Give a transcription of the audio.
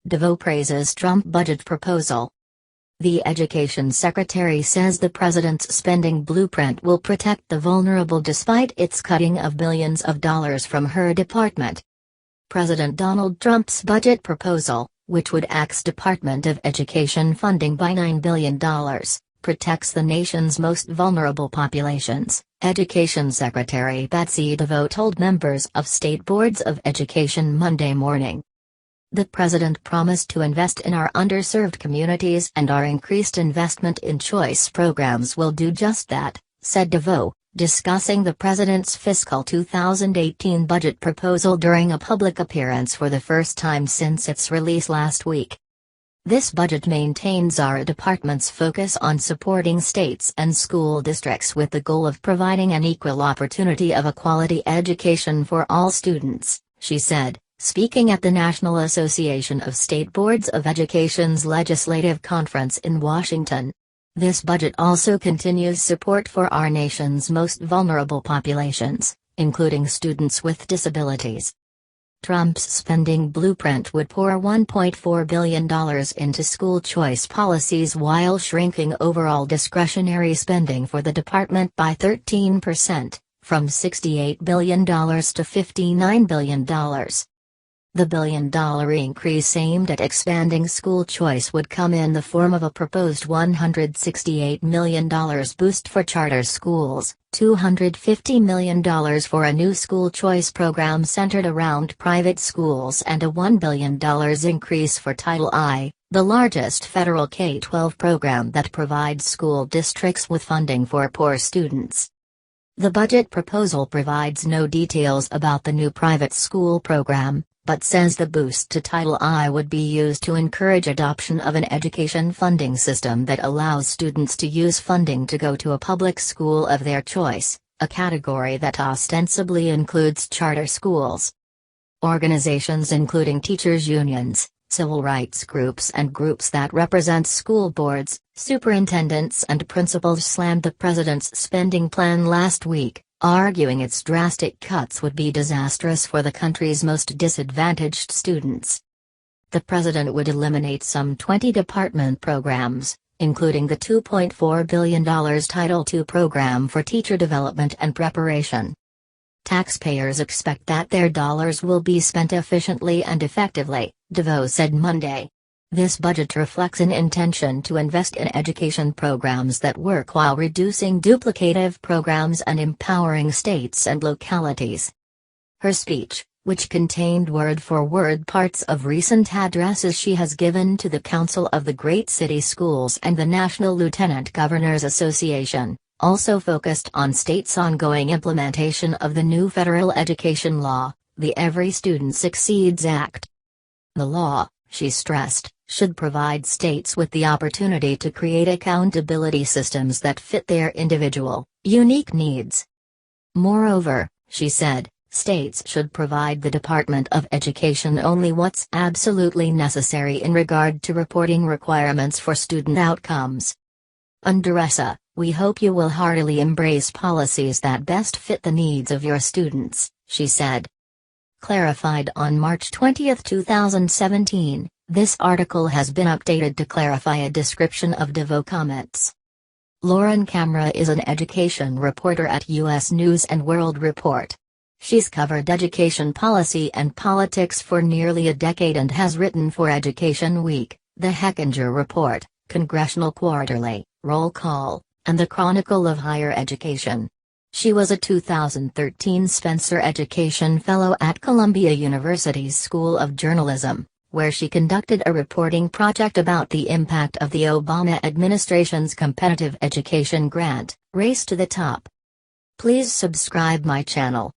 DeVos praises Trump budget proposal. The Education Secretary says the president's spending blueprint will protect the vulnerable despite its cutting of billions of dollars from her department. President Donald Trump's budget proposal, which would axe Department of Education funding by $9 billion, protects the nation's most vulnerable populations, Education Secretary Betsy DeVos told members of state boards of education Monday morning. The president promised to invest in our underserved communities, and our increased investment in choice programs will do just that, said DeVos, discussing the president's fiscal 2018 budget proposal during a public appearance for the first time since its release last week. This budget maintains our department's focus on supporting states and school districts with the goal of providing an equal opportunity of a quality education for all students, she said, speaking at the National Association of State Boards of Education's legislative conference in Washington. This budget also continues support for our nation's most vulnerable populations, including students with disabilities. Trump's spending blueprint would pour $1.4 billion into school choice policies while shrinking overall discretionary spending for the department by 13%, from $68 billion to $59 billion. The billion-dollar increase aimed at expanding school choice would come in the form of a proposed $168 million boost for charter schools, $250 million for a new school choice program centered around private schools, and a $1 billion increase for Title I, the largest federal K-12 program that provides school districts with funding for poor students. The budget proposal provides no details about the new private school program, but says the boost to Title I would be used to encourage adoption of an education funding system that allows students to use funding to go to a public school of their choice, a category that ostensibly includes charter schools. Organizations including teachers' unions, civil rights groups, and groups that represent school boards, superintendents, and principals slammed the president's spending plan last week, arguing its drastic cuts would be disastrous for the country's most disadvantaged students. The president would eliminate some 20 department programs, including the $2.4 billion Title II program for teacher development and preparation. Taxpayers expect that their dollars will be spent efficiently and effectively, DeVos said Monday. This budget reflects an intention to invest in education programs that work while reducing duplicative programs and empowering states and localities. Her speech, which contained word-for-word parts of recent addresses she has given to the Council of the Great City Schools and the National Lieutenant Governors Association, also focused on states' ongoing implementation of the new federal education law, the Every Student Succeeds Act. The law, she stressed, should provide states with the opportunity to create accountability systems that fit their individual, unique needs. Moreover, she said, states should provide the Department of Education only what's absolutely necessary in regard to reporting requirements for student outcomes. Under ESSA, we hope you will heartily embrace policies that best fit the needs of your students, she said. Clarified on March 20, 2017. This article has been updated to clarify a description of DeVos comments. Lauren Camera is an education reporter at U.S. News and World Report. She's covered education policy and politics for nearly a decade and has written for Education Week, The Hechinger Report, Congressional Quarterly, Roll Call, and The Chronicle of Higher Education. She was a 2013 Spencer Education Fellow at Columbia University's School of Journalism, where she conducted a reporting project about the impact of the Obama administration's competitive education grant, Race to the Top. Please subscribe my channel.